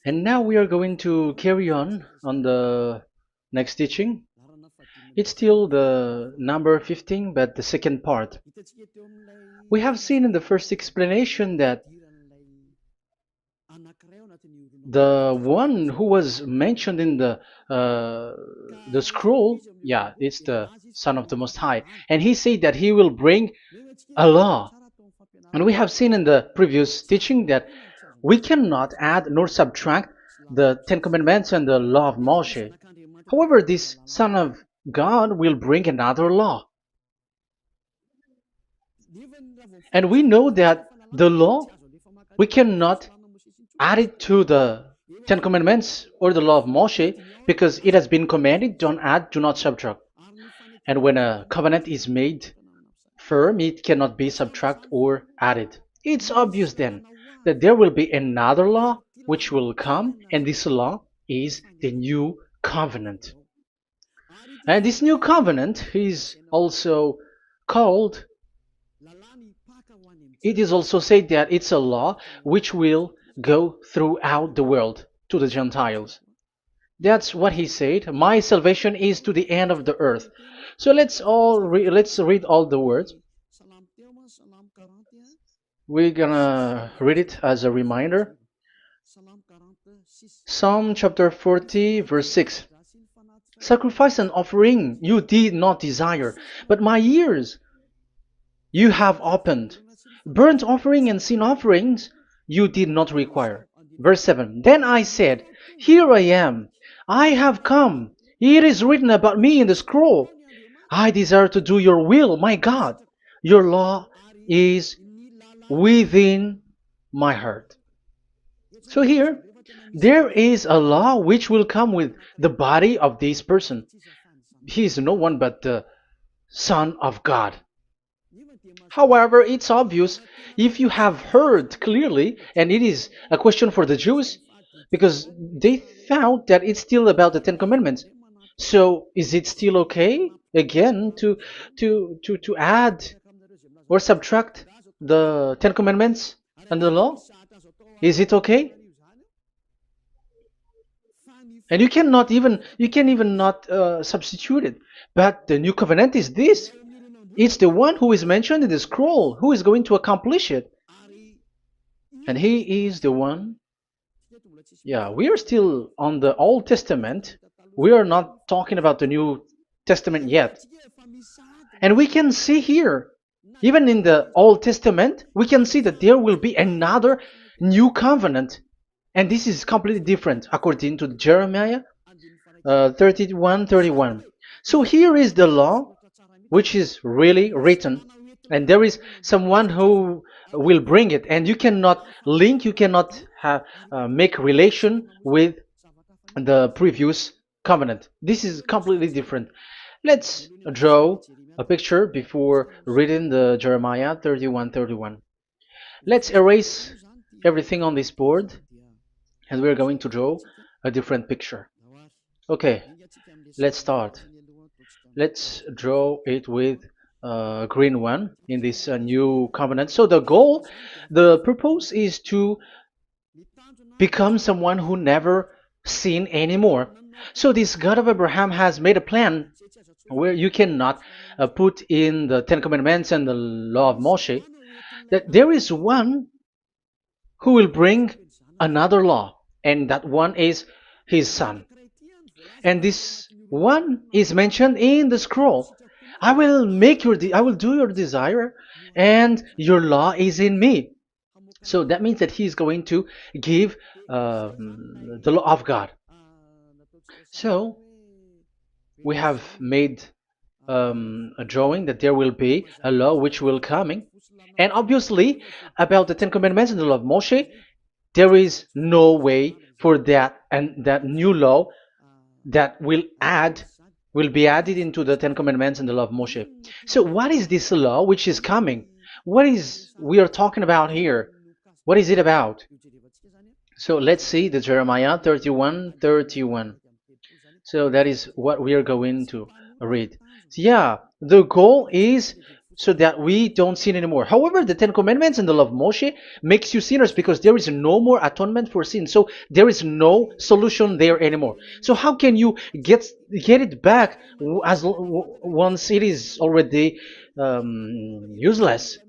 And now we are going to carry on the next teaching. It's still the number 15, but the second part. We have seen in the first explanation that the one who was mentioned in the scroll, yeah, it's the Son of the Most High, and he said that he will bring a law. And we have seen in the previous teaching that we cannot add nor subtract the Ten Commandments and the law of Moshe. However, this Son of God will bring another law. And we know that the law, we cannot add it to the Ten Commandments or the law of Moshe because it has been commanded, don't add, do not subtract. And when a covenant is made firm, it cannot be subtracted or added. It's obvious then that there will be another law which will come, and this law is the new covenant. And this new covenant is also called, it is also said that it's a law which will go throughout the world to the Gentiles. That's what he said. My salvation is to the end of the earth. So let's read all the words. We're gonna read it as a reminder. Psalm chapter 40, verse 6. Sacrifice and offering you did not desire, but my ears you have opened. Burnt offering and sin offerings you did not require. Verse 7. Then I said, here I am. I have come. It is written about me in the scroll. I desire to do your will, my God. Your law is within my heart. So here, there is a law which will come with the body of this person. He is no one but the Son of God. However, it's obvious if you have heard clearly, and it is a question for the Jews, because they found that it's still about the Ten Commandments. So is it still okay again to add or subtract the Ten Commandments and the law? Is it okay? And you can even not substitute it. But the new covenant is this. It's the one who is mentioned in the scroll who is going to accomplish it. And he is the one. Yeah, we are still on the Old Testament. We are not talking about the New Testament yet. And we can see here, even in the Old Testament, we can see that there will be another new covenant. And this is completely different according to Jeremiah 31:31. So here is the law which is really written, and there is someone who will bring it, and you cannot link, you cannot make relation with the previous covenant. This is completely different. Let's draw a picture before reading the Jeremiah 31:31. Let's erase everything on this board, and we're going to draw a different picture. Okay, let's start. Let's draw it with a green one in this new covenant. So the purpose is to become someone who never sin anymore. So this God of Abraham has made a plan where you cannot put in the Ten Commandments and the law of Moshe, that there is one who will bring another law, and that one is his son. And this one is mentioned in the scroll. I will do your desire, and your law is in me. So that means that he is going to give the law of God. So we have made a drawing that there will be a law which will coming, and obviously about the Ten Commandments and the law of Moshe, there is no way for that and that new law that will be added into the Ten Commandments and the law of Moshe. So what is this law which is coming? What is we are talking about here? What is it about? So let's see the Jeremiah 31:31. So that is what we are going to read. So yeah, the goal is so that we don't sin anymore. However, the Ten Commandments and the law of Moshe makes you sinners because there is no more atonement for sin. So there is no solution there anymore. So how can you get it back once it is already useless?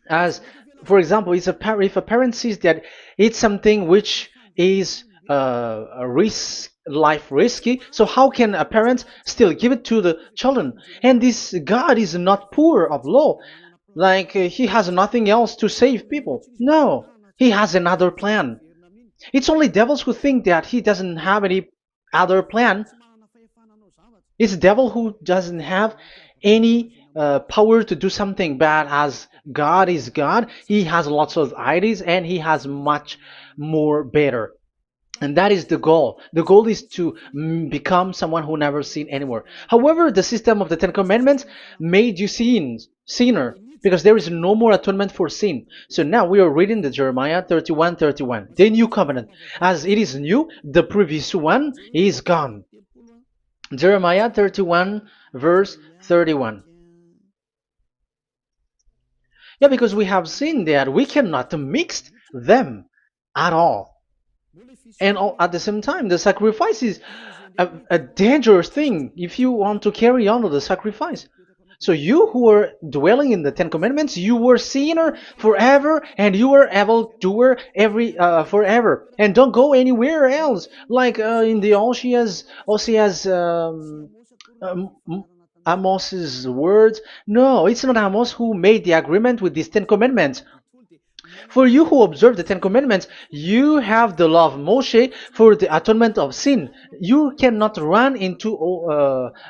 As for example, if a parent sees that it's something which is a life risky, so how can a parent still give it to the children? And this God is not poor of law, like he has nothing else to save people. No, he has another plan. It's only devils who think that he doesn't have any other plan. It's the devil who doesn't have any power to do something bad. As God is God, he has lots of ideas and he has much more better. And that is the goal. The goal is to become someone who never sin anymore. However, the system of the Ten Commandments made you sinner, because there is no more atonement for sin. So now we are reading the Jeremiah 31:31, the new covenant. As it is new, the previous one is gone. Jeremiah 31 verse 31. Yeah, because we have seen that we cannot mix them at all. And at the same time, the sacrifice is a dangerous thing if you want to carry on with the sacrifice. So you who are dwelling in the Ten Commandments, you were sinner forever, and you were evil doer forever, and don't go anywhere else. Like in the Osea's Amos's words. No, it's not Amos who made the agreement with these Ten Commandments. For you who observe the Ten Commandments, you have the law of Moshe for the atonement of sin. You cannot run into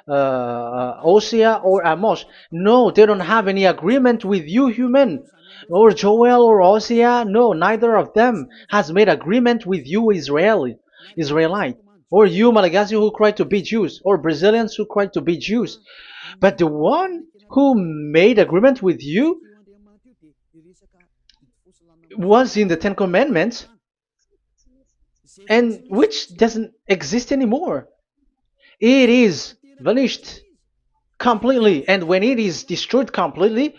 Hosea or Amos. No, they don't have any agreement with you, human. Or Joel or Hosea. No, neither of them has made agreement with you, Israelite. Or you, Malagasy, who cry to be Jews. Or Brazilians who cry to be Jews. But the one who made agreement with you was in the Ten Commandments, and which doesn't exist anymore. It is vanished completely, and when it is destroyed completely,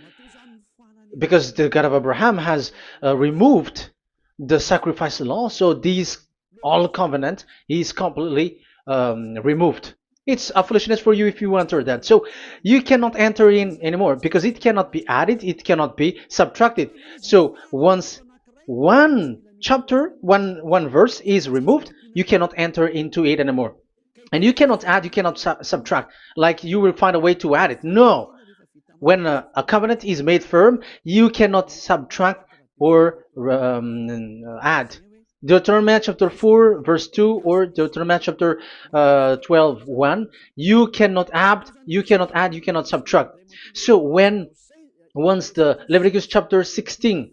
because the God of Abraham has removed the sacrifice law, so this all covenant is completely removed. It's a foolishness for you if you enter that. So you cannot enter in anymore because it cannot be added, it cannot be subtracted. So once one chapter, one verse is removed, you cannot enter into it anymore. And you cannot add, you cannot subtract. Like you will find a way to add it. No. When a covenant is made firm, you cannot subtract or add. Deuteronomy chapter 4 verse 2 or Deuteronomy chapter 12:1, you cannot add, you cannot subtract. So once the Leviticus chapter 16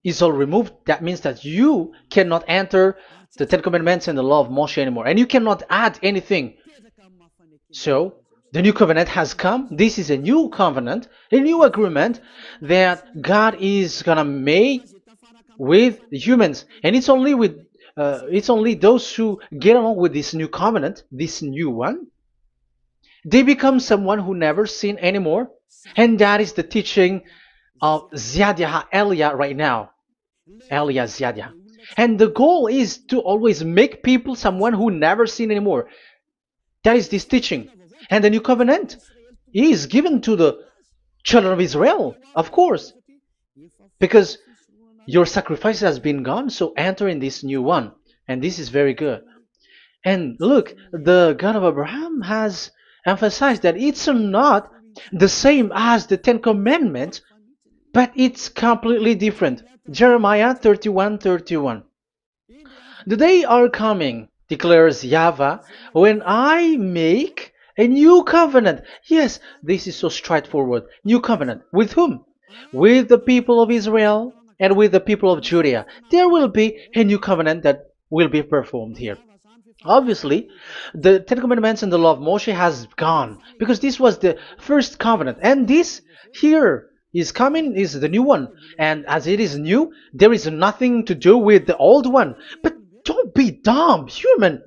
is all removed, that means that you cannot enter the Ten Commandments and the law of Moshe anymore, and you cannot add anything. So the new covenant has come. This is a new covenant, a new agreement that God is gonna make with humans, and it's only those who get along with this new covenant, this new one, they become someone who never sin anymore. And that is the teaching of Ziadia Elia right now, Elia Ziadia. And the goal is to always make people someone who never sin anymore. That is this teaching. And the new covenant is given to the children of Israel, of course, because your sacrifice has been gone, so enter in this new one. And this is very good. And look, the God of Abraham has emphasized that it's not the same as the Ten Commandments, but it's completely different. Jeremiah 31:31. The day are coming, declares YAHVAH, when I make a new covenant. Yes, this is so straightforward. New covenant. With whom? With the people of Israel and with the people of Judea. There will be a new covenant that will be performed here. Obviously, the Ten Commandments and the law of Moshe has gone because this was the first covenant, and this here is coming is the new one. And as it is new, there is nothing to do with the old one. But don't be dumb, human.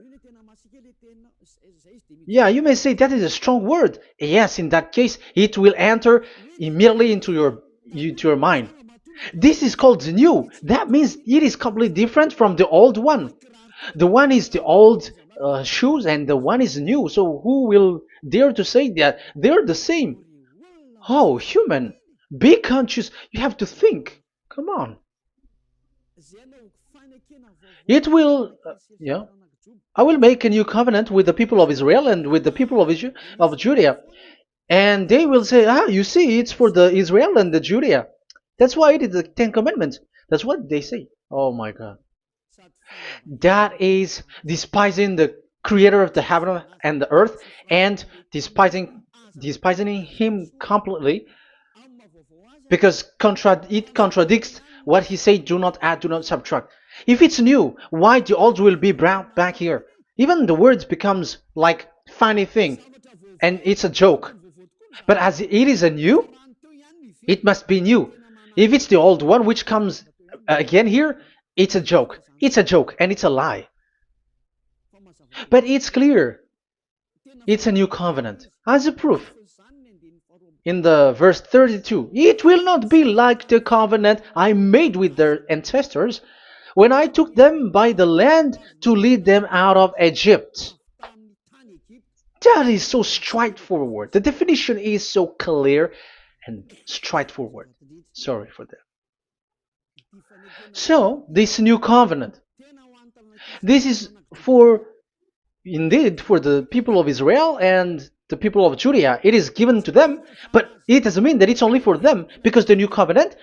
Yeah, you may say that is a strong word. Yes, in that case, it will enter immediately into your mind. This is called the new. That means it is completely different from the old one. The one is the old shoes and the one is new. So who will dare to say that they're the same? Oh, human, be conscious. You have to think. Come on. It will, yeah. I will make a new covenant with the people of Israel and with the people of Judea. And they will say, ah, you see, it's for the Israel and the Judea. That's why it is the Ten Commandments. That's what they say. Oh my God. That is despising the creator of the heaven and the earth and despising him completely because it contradicts what he said, do not add, do not subtract. If it's new, why the old will be brought back here? Even the words becomes like funny thing and it's a joke. But as it is a new, it must be new. If it's the old one which comes again here, it's a joke. It's a joke and it's a lie. But it's clear. It's a new covenant. As a proof, in the verse 32, it will not be like the covenant I made with their ancestors when I took them by the land to lead them out of Egypt. That is so straightforward. The definition is so clear and straightforward. Sorry for that. So, this new covenant, this is indeed for the people of Israel and the people of Judea. It is given to them, but it doesn't mean that it's only for them because the new covenant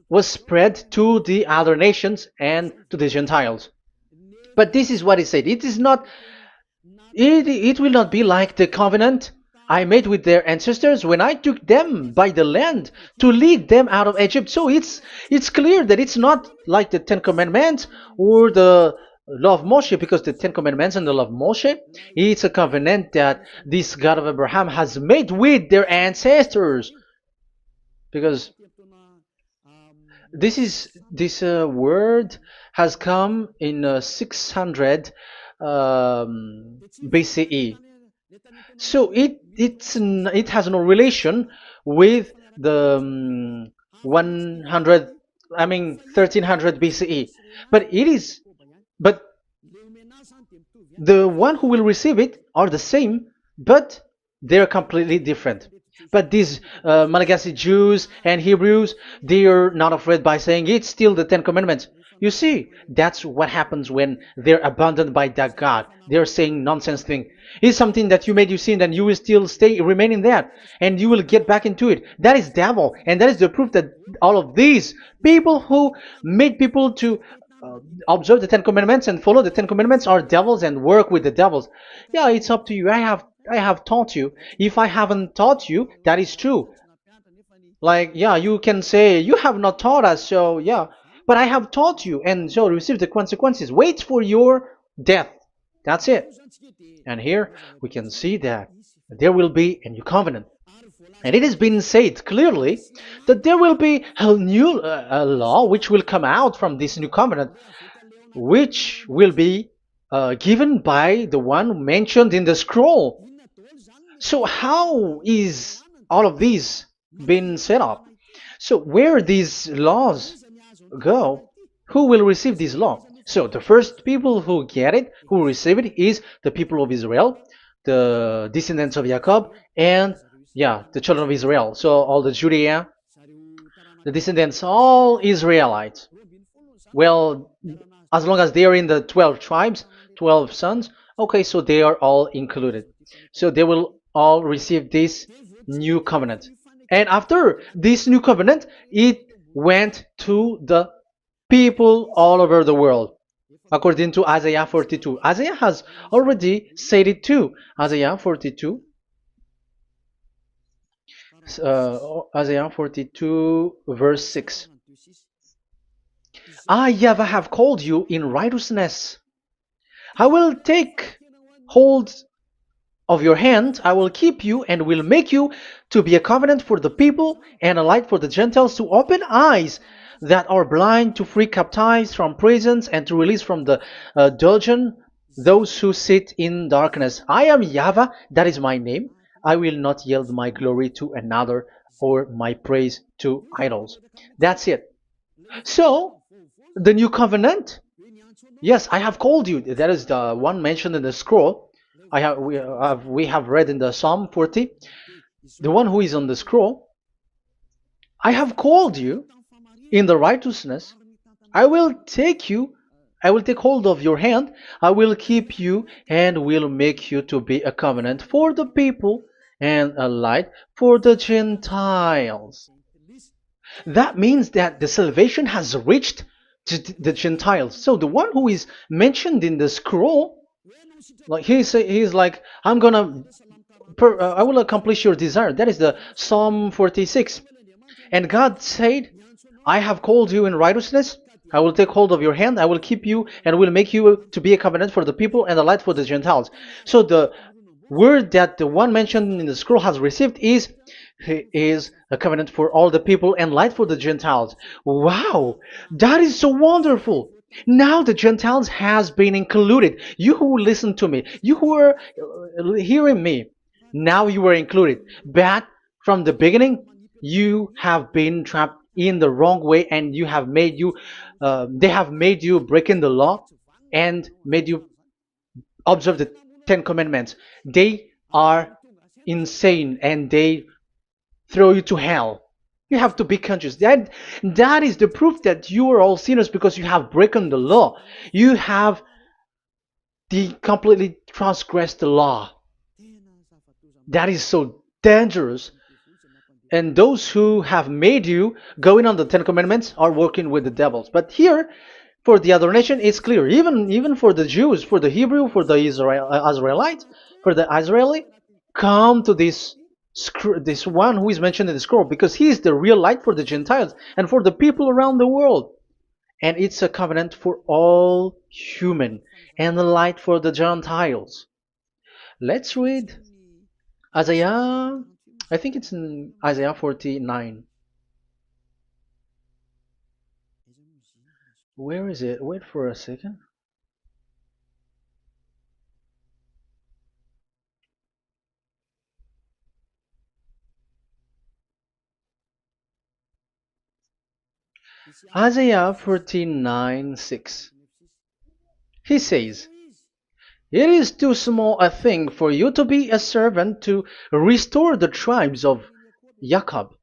was spread to the other nations and to the Gentiles. But this is what he said. It will not be like the covenant I made with their ancestors when I took them by the land to lead them out of Egypt. So it's clear that it's not like the Ten Commandments or the law of Moshe, because the Ten Commandments and the law of Moshe, it's a covenant that this God of Abraham has made with their ancestors. Because this word has come in 600 BCE. So it has no relation with the 1300 BCE. But the one who will receive it are the same, but they're completely different. But these Malagasy Jews and Hebrews, they are not afraid by saying it's still the Ten Commandments. You see, that's what happens when they're abandoned by that God. They're saying nonsense thing. It's something that you made you sin, and you will still remain in that, and you will get back into it. That is devil, and that is the proof that all of these people who made people to observe the Ten Commandments and follow the Ten Commandments are devils and work with the devils. Yeah, it's up to you. I have taught you. If I haven't taught you, that is true. Like, yeah, you can say you have not taught us, so yeah. But I have taught you, and so receive the consequences. Wait for your death. That's it. And here we can see that there will be a new covenant. And it has been said clearly that there will be a new law which will come out from this new covenant, which will be given by the one mentioned in the scroll. So how is all of these been set up? So where these laws go, who will receive this law? So the first people who get it, who receive it, is the people of Israel, the descendants of Jacob, and yeah, the children of Israel. So all the Judea, the descendants, all Israelites. Well, as long as they are in the 12 tribes, 12 sons, okay, so they are all included. So they will all receive this new covenant. And after this new covenant, it went to the people all over the world, according to Isaiah 42. Isaiah has already said it too. Isaiah 42. Isaiah 42 verse 6. I, YAHVAH, have called you in righteousness. I will take hold of your hand, I will keep you and will make you to be a covenant for the people and a light for the Gentiles, to open eyes that are blind, to free captives from prisons, and to release from the dungeon those who sit in darkness. I am YAHVAH, that is my name. I will not yield my glory to another or my praise to idols. That's it. So, the new covenant, yes, I have called you. That is the one mentioned in the scroll. We have read in the Psalm 40, the one who is on the scroll. I have called you in the righteousness. I will take you, I will take hold of your hand, I will keep you, and will make you to be a covenant for the people and a light for the Gentiles. That means that the salvation has reached to the Gentiles. So the one who is mentioned in the scroll, like he's like, I will accomplish your desire. That is the Psalm 46. And God said, I have called you in righteousness. I will take hold of your hand. I will keep you and will make you to be a covenant for the people and a light for the Gentiles. So the word that the one mentioned in the scroll has received is he is a covenant for all the people and light for the Gentiles. Wow, that is so wonderful. Now the Gentiles has been included. You who listen to me, you who are hearing me, now you are included. But from the beginning, you have been trapped in the wrong way, and they have made you breaking the law and made you observe the Ten Commandments. They are insane and they throw you to hell. You have to be conscious. That is the proof that you are all sinners because you have broken the law. You have completely transgressed the law. That is so dangerous. And those who have made you going on the Ten Commandments are working with the devils. But here, for the other nation, it's clear. Even for the Jews, for the Hebrew, for the Israelite, for the Israeli, come to this one who is mentioned in the scroll, because he is the real light for the Gentiles and for the people around the world. And it's a covenant for all human and a light for the Gentiles. Let's read Isaiah. I think it's in Isaiah 49. Where is it? Wait for a second. Isaiah 49:6. He says, it is too small a thing for you to be a servant to restore the tribes of Jacob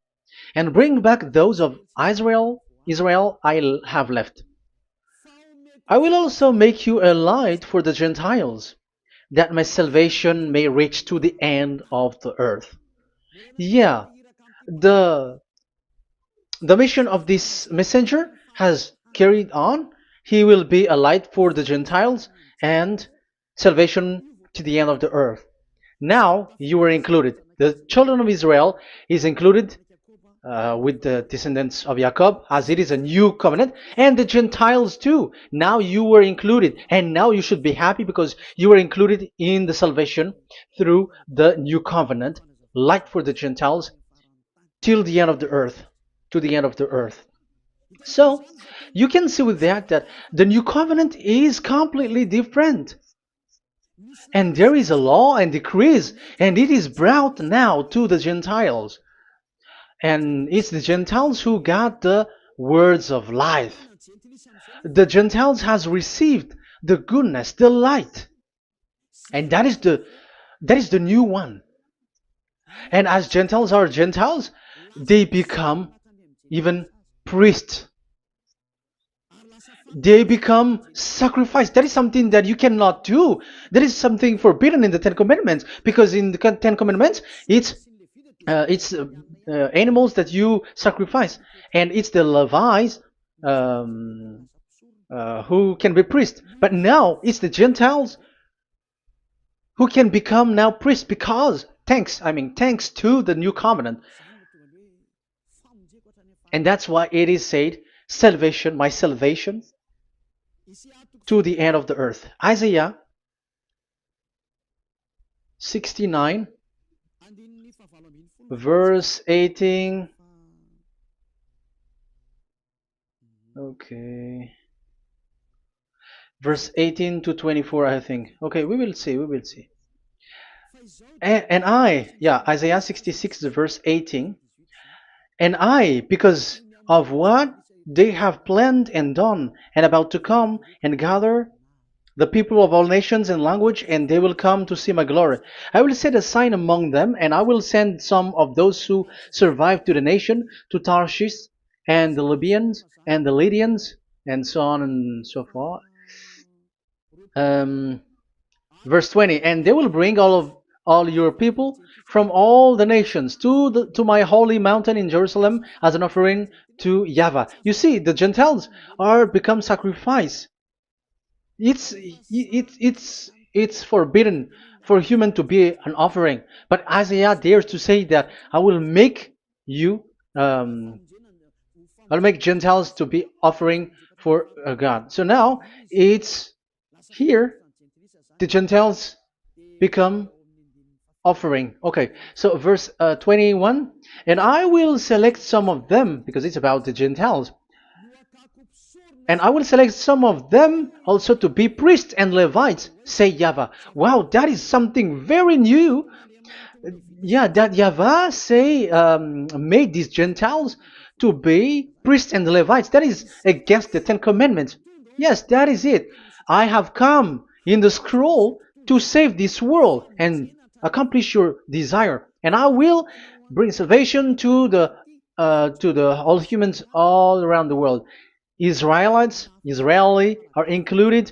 and bring back those of Israel I have left. I will also make you a light for the Gentiles, that my salvation may reach to the end of the earth. Yeah, the the mission of this messenger has carried on. He will be a light for the Gentiles and salvation to the end of the earth. Now you are included. The children of Israel is included with the descendants of Jacob, as it is a new covenant, and the Gentiles too. Now you were included, and now you should be happy because you were included in the salvation through the new covenant, light for the Gentiles, till the end of the earth, to the end of the earth. So you can see with that the new covenant is completely different. And there is a law and decrees, and it is brought now to the Gentiles. And it's the Gentiles who got the words of life. The Gentiles has received the goodness, the light. And that is the new one. And as Gentiles are Gentiles, they become even priests. They become sacrificed. That is something that you cannot do. That is something forbidden in the Ten Commandments, because in the Ten Commandments it's animals that you sacrifice, and it's the Levites who can be priests. But now it's the Gentiles who can become now priests, because thanks to the new covenant. And that's why it is said, salvation, my salvation to the end of the earth. Isaiah 69 verse 18. Okay. verse 18 to 24, I think. Okay, we will see, we will see. And I, yeah, Isaiah 66, verse 18. And I, because of what they have planned and done, and about to come and gather the people of all nations and language, and they will come to see my glory. I will set a sign among them, and I will send some of those who survive to the nation, to Tarshish, and the Libyans, and the Lydians, and so on and so forth. Um, Verse 20, and they will bring all your people from all the nations to my holy mountain in Jerusalem as an offering to YAHVAH. You see, the Gentiles are become sacrifice. It's forbidden for human to be an offering, but Isaiah dares to say that I will make you um, I'll make Gentiles to be offering for God. So now it's here the Gentiles become offering. Okay, so verse 21, and I will select some of them, because it's about the Gentiles, and I will select some of them also to be priests and Levites, say YAHVAH. Wow, that is something very new. Yeah, that YAHVAH say made these Gentiles to be priests and Levites. That is against the Ten Commandments. Yes, that is it. I have come in the scroll to save this world and accomplish your desire, and I will bring salvation to the all humans all around the world. Israelites, Israeli are included,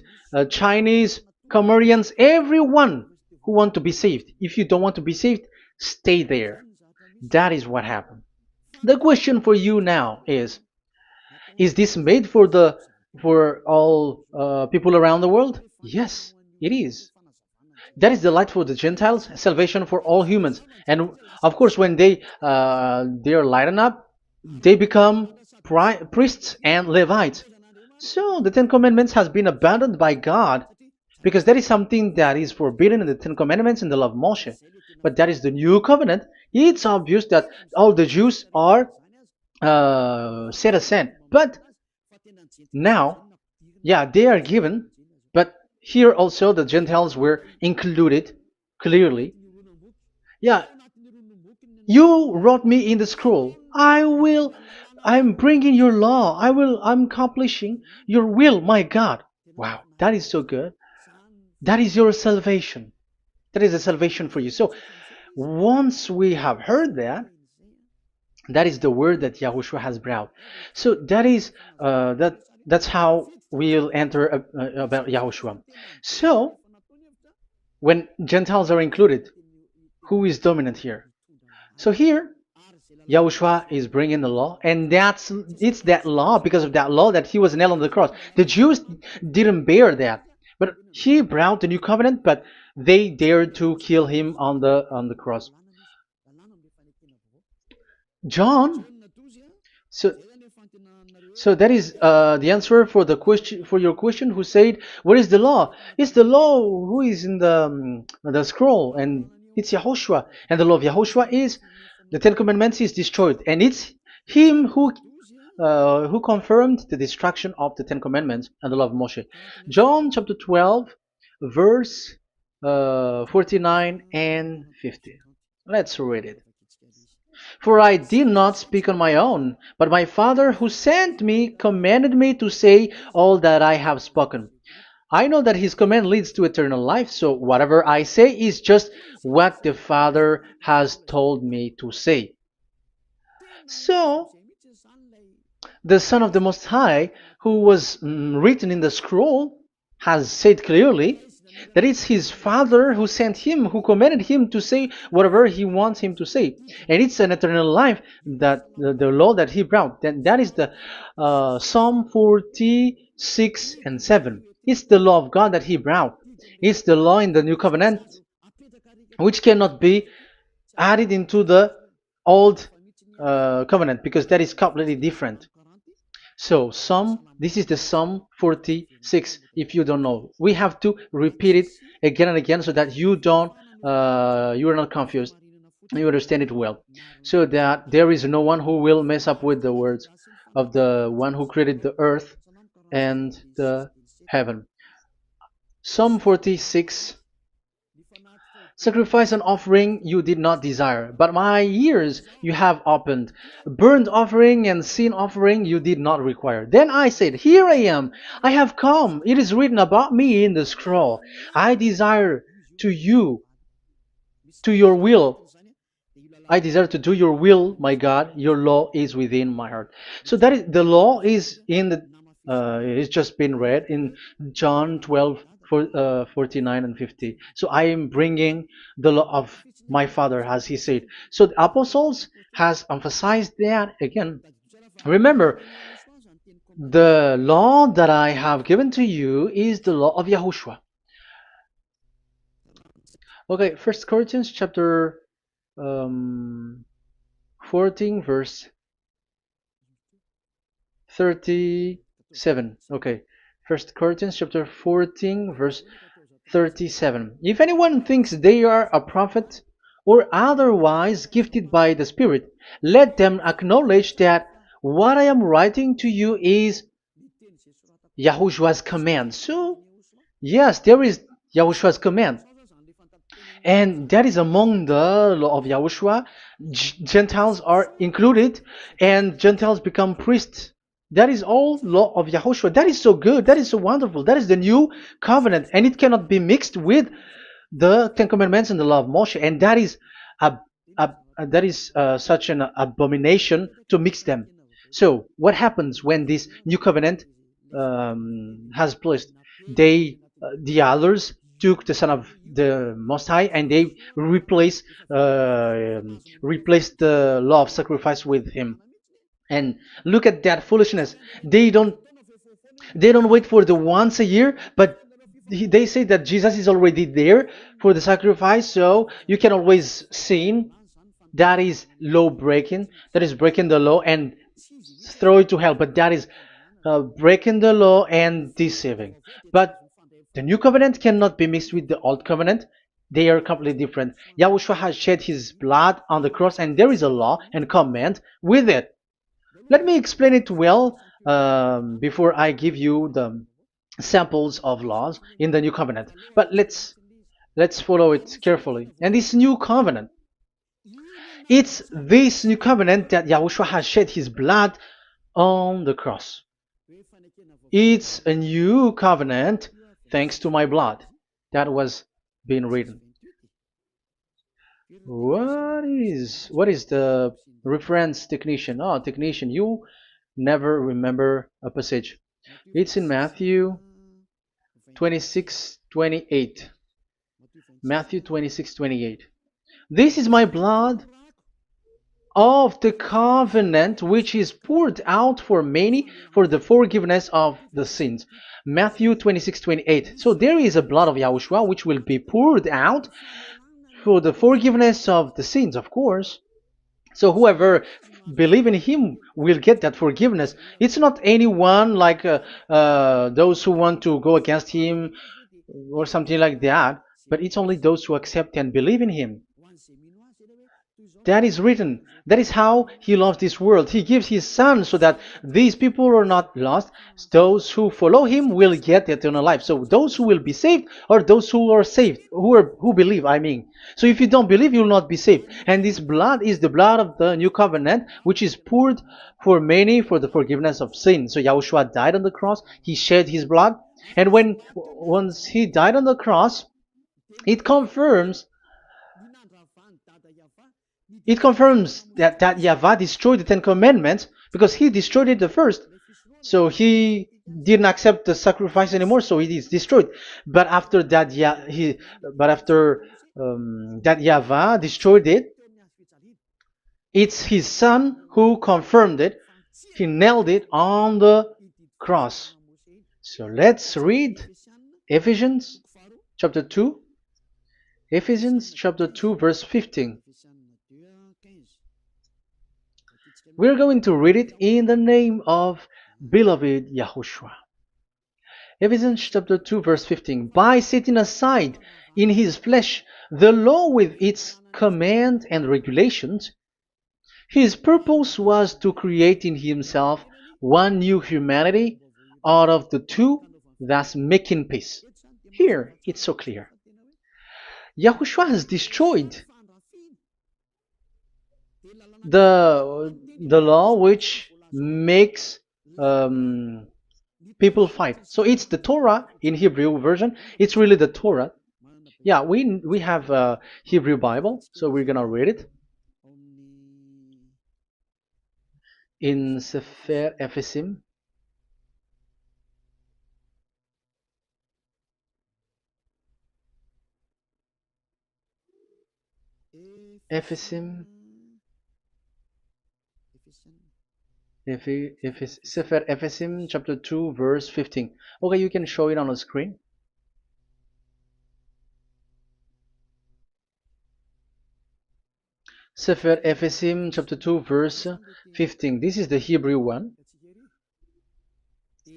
Chinese, Comorians, everyone who want to be saved. If you don't want to be saved, stay there. That is what happened. The question for you now is this made for all people around the world? Yes, it is. That is the light for the Gentiles, salvation for all humans. And of course, when they are lightened up, they become priests and Levites. So the Ten Commandments has been abandoned by God, because that is something that is forbidden in the Ten Commandments in the law of Moshe. But that is the new covenant. It's obvious that all the Jews are set aside. But now, yeah, they are given, but here also the Gentiles were included clearly. Yeah, you wrote me in the scroll. I'm bringing your law. I'm accomplishing your will, my God. Wow, that is so good. That is your salvation. That is a salvation for you. So once we have heard that, that is the word that Yahushua has brought. So that is that's how we'll enter about Yahushua. So when Gentiles are included, who is dominant here? So here, Yahushua is bringing the law, and it's that law, because of that law, that he was nailed on the cross. The Jews didn't bear that, but he brought the new covenant, but they dared to kill him on the cross. John, so so that is the answer for the question, for your question. Who said, "What is the law?" It's the law who is in the scroll, and it's Yahushua. And the law of Yahushua is the Ten Commandments is destroyed, and it's him who confirmed the destruction of the Ten Commandments and the law of Moshe. John chapter 12, verse 49 and 50. Let's read it. For I did not speak on my own, but my Father who sent me commanded me to say all that I have spoken. I know that his command leads to eternal life, so whatever I say is just what the Father has told me to say. So, the Son of the Most High, who was written in the scroll, has said clearly that it's his Father who sent him, who commanded him to say whatever he wants him to say. And it's an eternal life, that the law that he brought. That is the Psalm 46 and 7. It's the law of God that he brought. It's the law in the new covenant, which cannot be added into the old covenant, because that is completely different. So this is the Psalm 46. If you don't know, we have to repeat it again and again, so that you are not confused. You understand it well, so that there is no one who will mess up with the words of the one who created the earth and the heaven. Psalm 46. Sacrifice and offering you did not desire, but my ears you have opened. Burnt offering and sin offering you did not require. Then I said, here I am, I have come. It is written about me in the scroll. I desire to you, to your will. I desire to do your will, my God. Your law is within my heart. So that is the law is in the it's just been read in John 12, 49 and 50. So I am bringing the law of my Father, as he said. So the apostles has emphasized that again. Remember, the law that I have given to you is the law of Yahushua. Okay, First Corinthians chapter 14 verse 37. Okay, First Corinthians chapter 14 verse 37. If anyone thinks they are a prophet or otherwise gifted by the Spirit, let them acknowledge that what I am writing to you is Yahushua's command. So, yes, there is Yahushua's command. And that is among the law of Yahushua. Gentiles are included, and Gentiles become priests. That is all law of Yahushua. That is so good. That is so wonderful. That is the new covenant, and it cannot be mixed with the Ten Commandments and the law of Moshe. And that is such an abomination to mix them. So, what happens when this new covenant has placed? The others took the Son of the Most High and they replaced the law of sacrifice with him. And look at that foolishness. They don't wait for the once a year, but they say that Jesus is already there for the sacrifice, so you can always sin. That is law breaking. That is breaking the law and throw it to hell. But that is breaking the law and deceiving. But the new covenant cannot be mixed with the old covenant. They are completely different. Yahushua has shed his blood on the cross, and there is a law and command with it. Let me explain it well before I give you the samples of laws in the new covenant. But let's follow it carefully. And this new covenant, it's this new covenant that Yahushua has shed his blood on the cross. It's a new covenant thanks to my blood that was being written. What is the reference technician? Oh, technician, you never remember a passage. It's in Matthew 26:28. Matthew 26:28. This is my blood of the covenant which is poured out for many for the forgiveness of the sins. Matthew 26:28. So there is a blood of Yahushua which will be poured out for the forgiveness of the sins, of course. So whoever believe in him will get that forgiveness. It's not anyone like those who want to go against him or something like that, but it's only those who accept and believe in him. That is written. That is how he loves this world. He gives his son so that these people are not lost. Those who follow him will get eternal life. So those who will be saved are those who are saved, who believe, I mean. So if you don't believe, you will not be saved. And this blood is the blood of the new covenant, which is poured for many for the forgiveness of sin. So Yahushua died on the cross. He shed his blood. And once he died on the cross, it confirms that YAHVAH destroyed the Ten Commandments because he destroyed it the first. So he didn't accept the sacrifice anymore, so it is destroyed. But after that, that YAHVAH destroyed it, it's his son who confirmed it. He nailed it on the cross. So let's read Ephesians chapter 2. Ephesians chapter 2 verse 15. We're going to read it in the name of beloved Yahushua. Ephesians chapter 2 verse 15. By setting aside in his flesh the law with its command and regulations, his purpose was to create in himself one new humanity out of the two, thus making peace. Here, it's so clear. Yahushua has destroyed the law which makes people fight. So it's the Torah in Hebrew version. It's really the Torah. Yeah, we have a Hebrew Bible, so we're gonna read it in Sefer Efesim. Efesim. Sefer Efesim chapter 2 verse 15. Okay, you can show it on the screen. Sefer Efesim chapter 2 verse 15. This is the Hebrew one.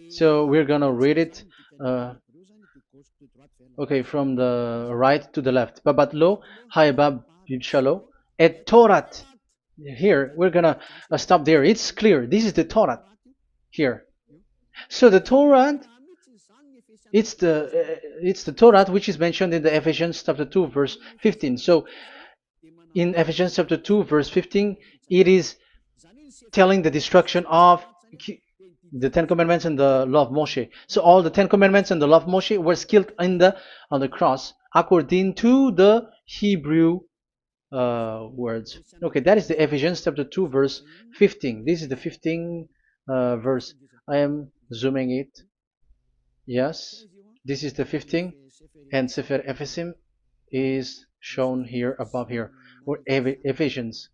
So we're gonna read it okay, from the right to the left. Babat lo haibab shalo et Torat. Here we're gonna stop there. It's clear. This is the Torah here. So the Torah, it's the Torah which is mentioned in the Ephesians chapter 2 verse 15. So in Ephesians chapter 2 verse 15, it is telling the destruction of the Ten Commandments and the law of Moshe. So all the Ten Commandments and the law of Moshe were killed on the cross according to the Hebrew words. Okay, that is the Ephesians chapter 2 verse 15. This is the 15 verse. I am zooming it. Yes, this is the 15, and Sefer Ephesim is shown here above here, or Ephesians.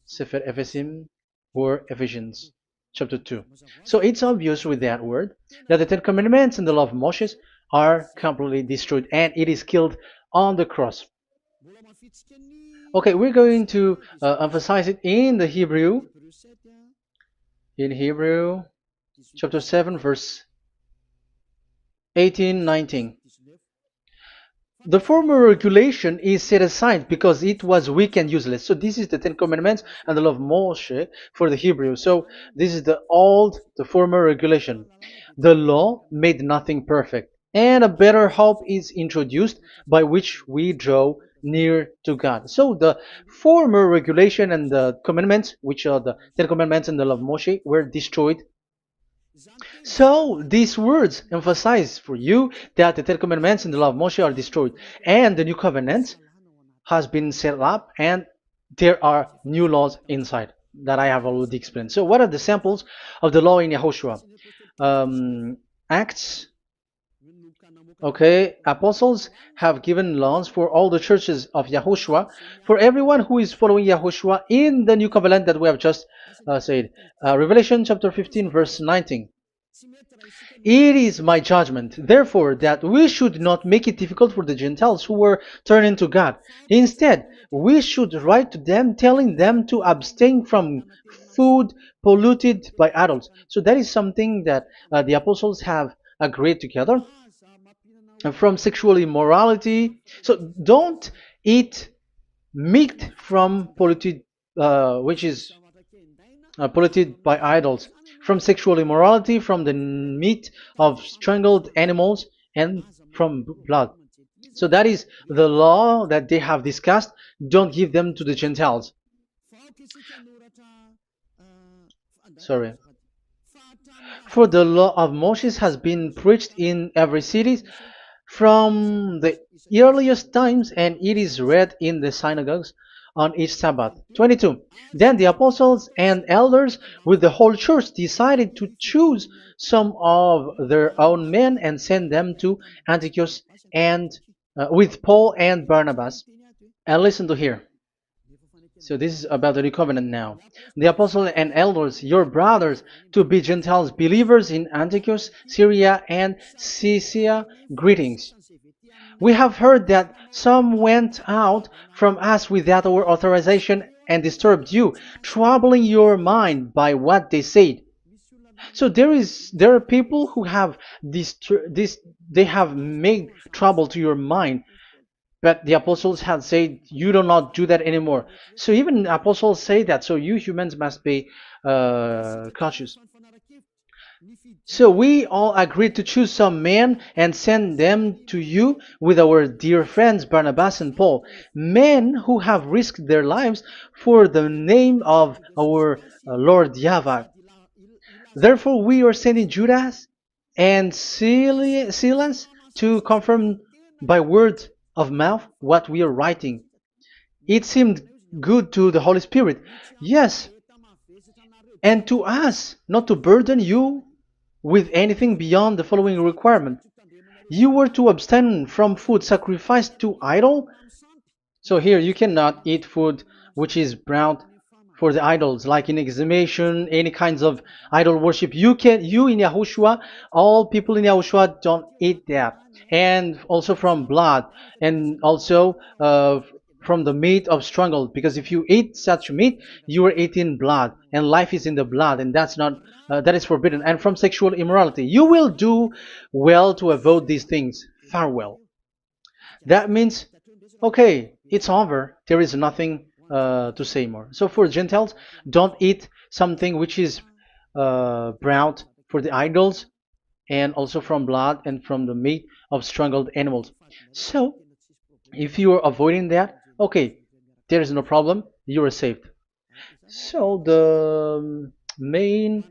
Sefer Ephesim or Ephesians chapter 2. So it's obvious with that word that the Ten Commandments and the law of Moses are completely destroyed, and it is killed on the cross. Okay, we're going to emphasize it in the Hebrew. In Hebrew chapter 7 verse 18, 19. The former regulation is set aside because it was weak and useless. So this is the Ten Commandments and the law of Moshe for the Hebrew. So this is the former regulation. The law made nothing perfect, and a better hope is introduced by which we draw near to God. So the former regulation and the commandments, which are the Ten Commandments and the law of Moshe, were destroyed. So these words emphasize for you that the Ten Commandments and the law of Moshe are destroyed, and the new covenant has been set up, and there are new laws inside that I have already explained. So what are the samples of the law in Yahushua? Acts. Okay, apostles have given laws for all the churches of Yahushua, for everyone who is following Yahushua in the new covenant that we have just said. Revelation chapter 15 verse 19. It is my judgment, therefore, that we should not make it difficult for the Gentiles who were turning to God. Instead, we should write to them telling them to abstain from food polluted by idols. So that is something that the apostles have agreed together. From sexual immorality. So don't eat meat from polluted, which is polluted by idols, from sexual immorality, from the meat of strangled animals, and from blood. So that is the law that they have discussed. Don't give them to the Gentiles. Sorry. For the law of Moses has been preached in every city from the earliest times, and it is read in the synagogues on each Sabbath. 22. Then the apostles and elders with the whole church decided to choose some of their own men and send them to Antioch and with Paul and Barnabas. And listen to here. So this is about the new covenant now. The apostles and elders, your brothers, to be Gentiles believers in Antioch, Syria, and Cilicia, greetings. We have heard that some went out from us without our authorization and disturbed you, troubling your mind by what they said. So there are people who have they have made trouble to your mind. But the apostles had said, you do not do that anymore. So even the apostles say that. So you humans must be cautious. So we all agreed to choose some men and send them to you with our dear friends Barnabas and Paul, men who have risked their lives for the name of our Lord YAHVAH. Therefore, we are sending Judas and Silas to confirm by word of mouth what we are writing. It seemed good to the Holy Spirit, yes, and to us, not to burden you with anything beyond the following requirement. You were to abstain from food sacrificed to idol. So here you cannot eat food which is brought for the idols, like in exhumation, any kinds of idol worship. You in Yahushua, all people in Yahushua don't eat that, and also from blood, and also from the meat of strangled. Because if you eat such meat, you are eating blood, and life is in the blood, and that's not that is forbidden. And from sexual immorality, you will do well to avoid these things. Farewell. That means, okay, it's over. There is nothing to say more. So for Gentiles, don't eat something which is brought for the idols, and also from blood and from the meat of strangled animals. So if you are avoiding that, okay, there is no problem. You are saved. So the main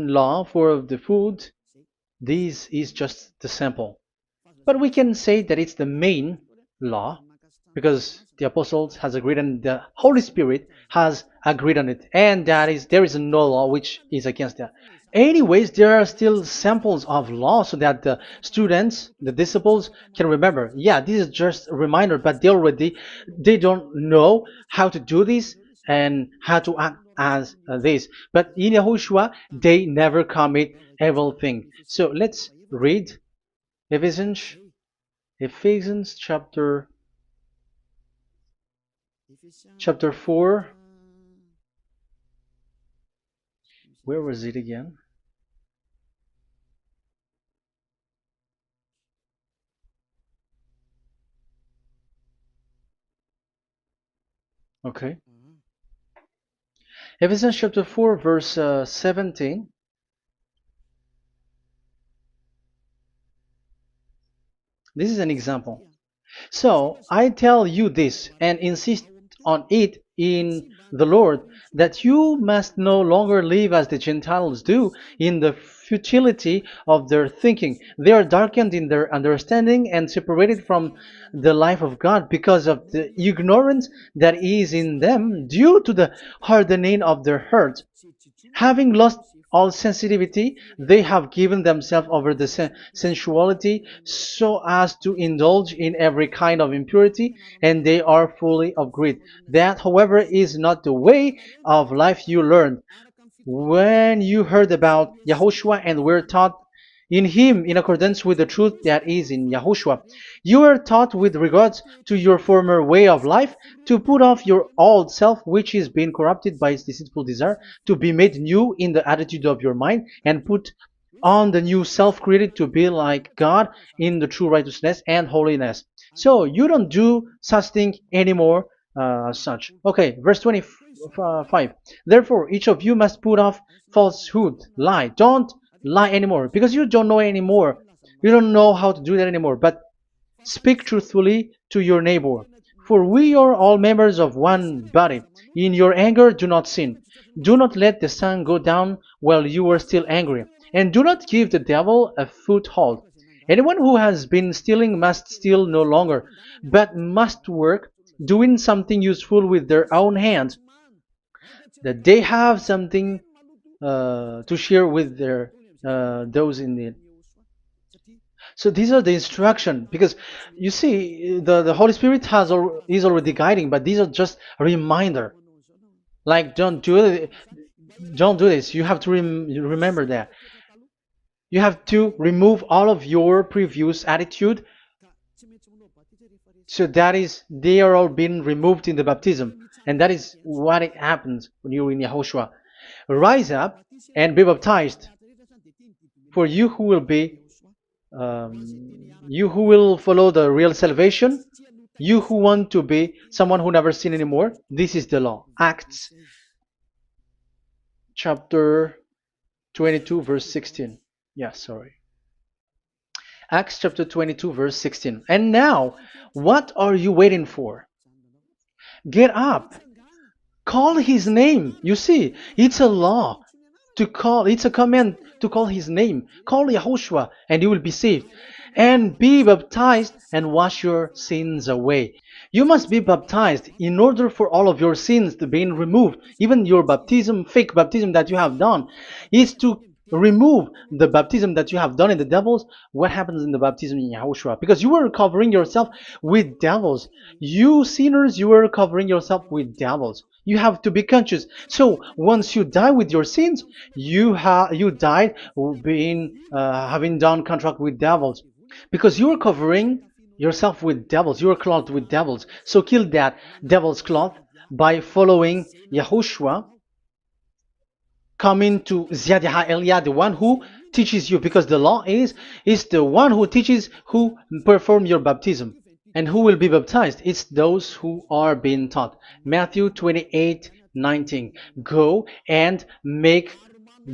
law for the food, this is just the sample. But we can say that it's the main law because the apostles has agreed and the Holy Spirit has agreed on it, and that is there is no law which is against that. Anyways, there are still samples of law so that the students, the disciples, can remember. Yeah, this is just a reminder, but they don't know how to do this and how to act as this. But in Yahushua, they never commit evil thing. So let's read Ephesians Ephesians chapter 4. Where was it again? Okay. Ephesians chapter 4 verse 17. This is an example. So I tell you this and insist on it in the Lord, that you must no longer live as the Gentiles do in the futility of their thinking. They are darkened in their understanding and separated from the life of God because of the ignorance that is in them due to the hardening of their hearts. Having lost all sensitivity, they have given themselves over to sensuality so as to indulge in every kind of impurity, and they are fully of greed. That, however, is not the way of life you learned when you heard about Yahushua and were taught in him in accordance with the truth that is in Yahushua. You were taught with regards to your former way of life to put off your old self, which is being corrupted by its deceitful desire, to be made new in the attitude of your mind, and put on the new self created to be like God in the true righteousness and holiness. So you don't do such thing anymore. Such. Okay, verse 25. Therefore, each of you must put off falsehood, lie. Don't lie anymore because you don't know anymore. You don't know how to do that anymore. But speak truthfully to your neighbor. For we are all members of one body. In your anger, do not sin. Do not let the sun go down while you are still angry. And do not give the devil a foothold. Anyone who has been stealing must steal no longer, but must work, doing something useful with their own hands, that they have something to share with their those in need. So these are the instruction because you see the Holy Spirit is already guiding, but these are just a reminder. Like don't do this. You have to remember that. You have to remove all of your previous attitude. So that is they are all being removed in the baptism, and that is what it happens when you're in Yahushua. Rise up and be baptized, for you who will follow the real salvation, you who want to be someone who never sin anymore. This is the law. Acts chapter 22 verse 16. Yeah, sorry. Acts chapter 22 verse 16. And now, what are you waiting for? Get up. Call his name. You see, it's a law to call, it's a command to call his name. Call Yahushua and you will be saved. And be baptized and wash your sins away. You must be baptized in order for all of your sins to be removed. Even your baptism, fake baptism that you have done, is to remove the baptism that you have done in the devils. What happens in the baptism in Yahushua? Because you were covering yourself with devils. You sinners, you were covering yourself with devils. You have to be conscious. So once you die with your sins, you died being having done contract with devils, because you are covering yourself with devils. You are clothed with devils. So kill that devil's cloth by following Yahushua, coming to Ziad Elia, the one who teaches you, because the law is the one who teaches who perform your baptism. And who will be baptized? It's those who are being taught. Matthew 28:19. Go and make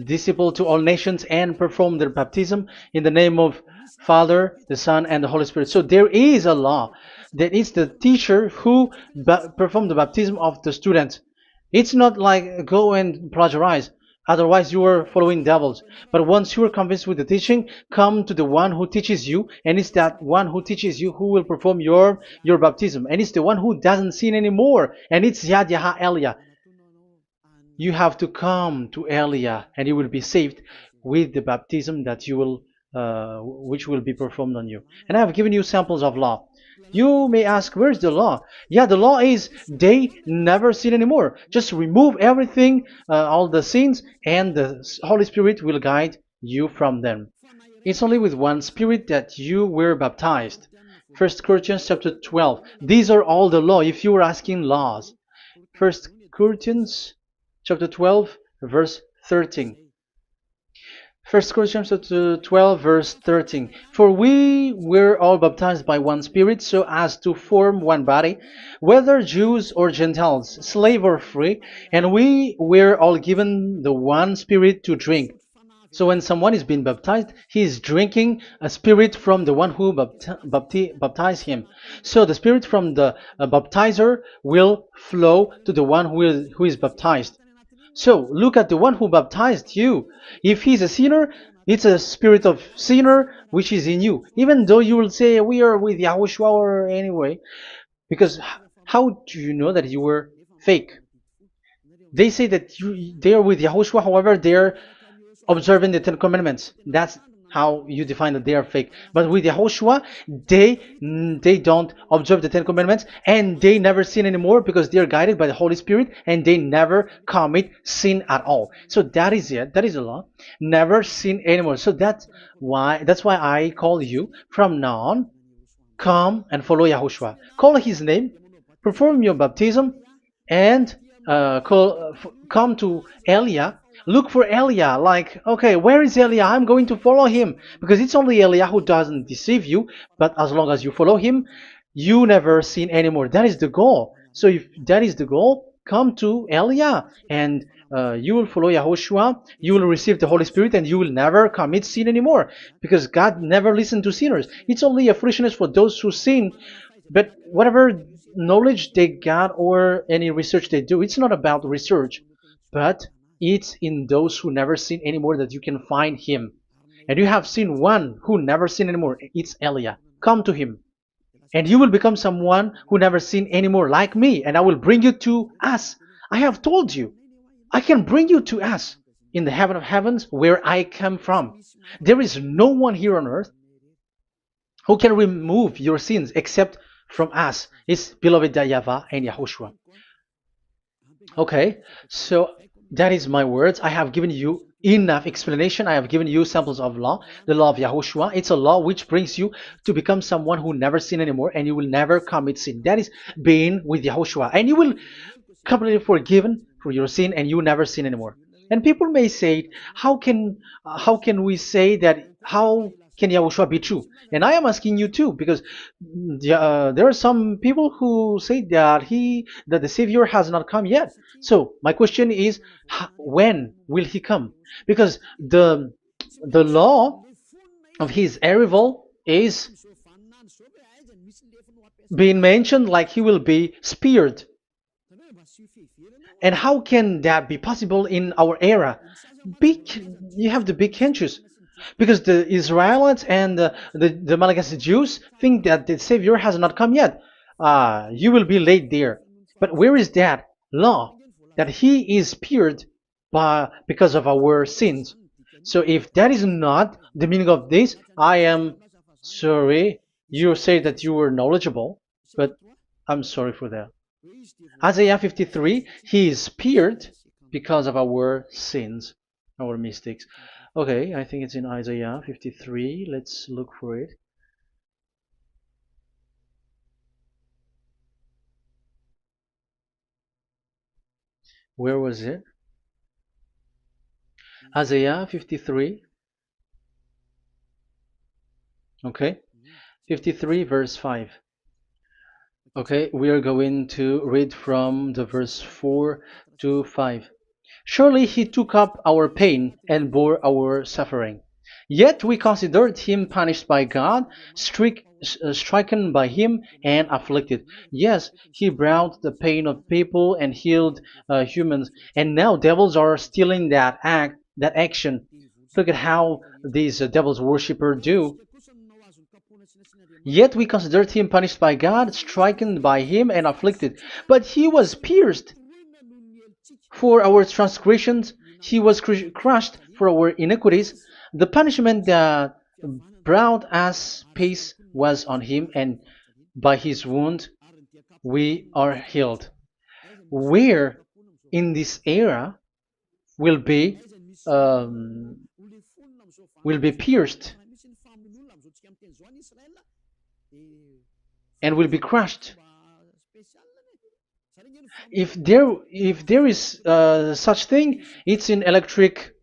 disciple to all nations and perform their baptism in the name of Father, the Son, and the Holy Spirit. So there is a law that is the teacher who perform the baptism of the students. It's not like go and plagiarize. Otherwise, you are following devils. But once you are convinced with the teaching, come to the one who teaches you, and it's that one who teaches you who will perform your baptism. And it's the one who doesn't sin anymore. And it's Yad Yah Elia. You have to come to Elia, and you will be saved with the baptism that you will, which will be performed on you. And I have given you samples of law. You may ask, where's the law? Yeah, the law is they never sin anymore. Just remove everything, all the sins, and the Holy Spirit will guide you from them. It's only with one Spirit that you were baptized. 1 Corinthians chapter 12. These are all the law, if you were asking laws. 1 Corinthians chapter 12, verse 13. 1 Corinthians chapter 12, verse 13. For we were all baptized by one Spirit, so as to form one body, whether Jews or Gentiles, slave or free, and we were all given the one Spirit to drink. So when someone is being baptized, he is drinking a spirit from the one who baptized him. So the spirit from the baptizer will flow to the one who is baptized. So look at the one who baptized you. If he's a sinner, it's a spirit of sinner which is in you. Even though you will say we are with YAHOSHUAH or anyway, because how do you know that you were fake? They say that they are with YAHOSHUAH, however they are observing the Ten Commandments. That's how you define that they are fake. But with YAHOSHUAH, they don't observe the Ten Commandments, and they never sin anymore because they are guided by the Holy Spirit, and they never commit sin at all. So that is it. That is the law. Never sin anymore. So that's why I call you from now on. Come and follow YAHOSHUAH. Call his name, perform your baptism, and come to Elia. Look for Elia, like, okay, where is Elia? I'm going to follow him. Because it's only Elia who doesn't deceive you, but as long as you follow him, you never sin anymore. That is the goal. So if that is the goal, come to Elia, and you will follow YAHOSHUAH, you will receive the Holy Spirit, and you will never commit sin anymore. Because God never listened to sinners. It's only a foolishness for those who sin, but whatever knowledge they got or any research they do, it's not about research, but it's in those who never sin anymore that you can find him. And you have seen one who never sin anymore. It's Elia. Come to him, and you will become someone who never sin anymore, like me, and I will bring you to us. I have told you, I can bring you to us in the heaven of heavens where I come from. There is no one here on earth who can remove your sins except from us. It's beloved YAHVAH and YAHOSHUAH. Okay, so that is my words. I have given you enough explanation. I have given you samples of law, the law of YAHOSHUAH. It's a law which brings you to become someone who never sin anymore, and you will never commit sin. That is being with YAHOSHUAH, and you will completely forgiven for your sin, and you will never sin anymore. And people may say, how can we say that? How can Yahushua be true? And I am asking you too, because there are some people who say that the Savior has not come yet. So my question is, when will he come? Because the law of his arrival is being mentioned like he will be speared. And how can that be possible in our era? You have to be conscious, because the Israelites and the Malagasy Jews think that the Savior has not come yet. You will be late there. But where is that law that He is speared because of our sins? So if that is not the meaning of this, I am sorry. You say that you were knowledgeable, but I'm sorry for that. Isaiah 53, he is speared because of our sins, our mistakes. Okay, I think it's in Isaiah 53. Let's look for it. Where was it? Isaiah 53. Okay, 53 verse 5. Okay, we are going to read from the verse 4 to 5. Surely he took up our pain and bore our suffering. Yet we considered him punished by God, stricken by him, and afflicted. Yes, he brought the pain of people and healed humans. And now devils are stealing that action. Look at how these devils worshippers do. Yet we considered him punished by God, stricken by him, and afflicted. But he was pierced for our transgressions, he was crushed for our iniquities. The punishment that brought us peace was on him, and by his wound we are healed. Where in this era will be um, will be pierced and will be crushed. If there is such thing, it's in electric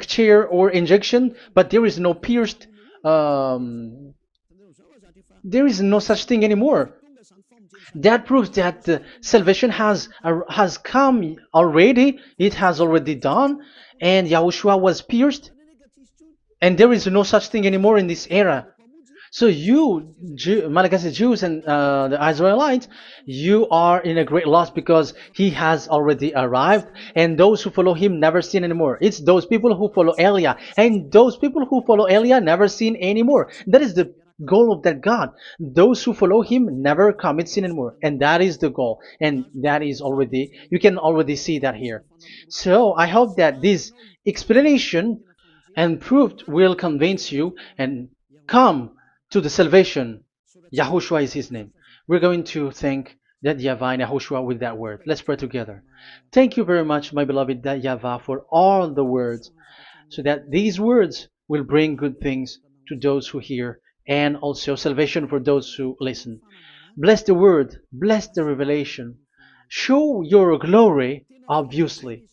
chair or injection, but there is no pierced. Um, there is no such thing anymore. That proves that salvation has come already. It has already done, and Yahushua was pierced, and there is no such thing anymore in this era. So you, Malagasy Jews and the Israelites, you are in a great loss because he has already arrived, and those who follow him never sin anymore. It's those people who follow Elia, and those people who follow Elia never sin anymore. That is the goal of that God. Those who follow him never commit sin anymore, and that is the goal. And that is already, you can already see that here. So I hope that this explanation and proof will convince you and come to the salvation. Yahushua is his name. We're going to thank that YAHVAH and Yahushua with that word. Let's pray together. Thank you very much, my beloved that YAHVAH, for all the words, so that these words will bring good things to those who hear, and also salvation for those who listen. Bless the word, bless the revelation. Show your glory, obviously.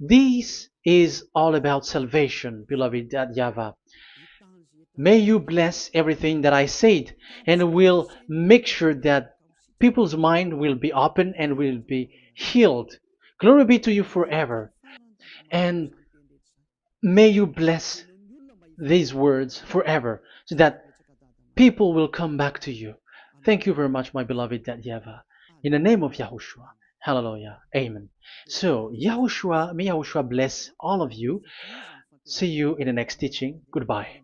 This is all about salvation, beloved that YAHVAH. May you bless everything that I said, and will make sure that people's mind will be open and will be healed. Glory be to you forever. And may you bless these words forever, so that people will come back to you. Thank you very much, my beloved that YAHVAH. In the name of Yahushua. Hallelujah. Amen. So, Yahushua, may Yahushua bless all of you. See you in the next teaching. Goodbye.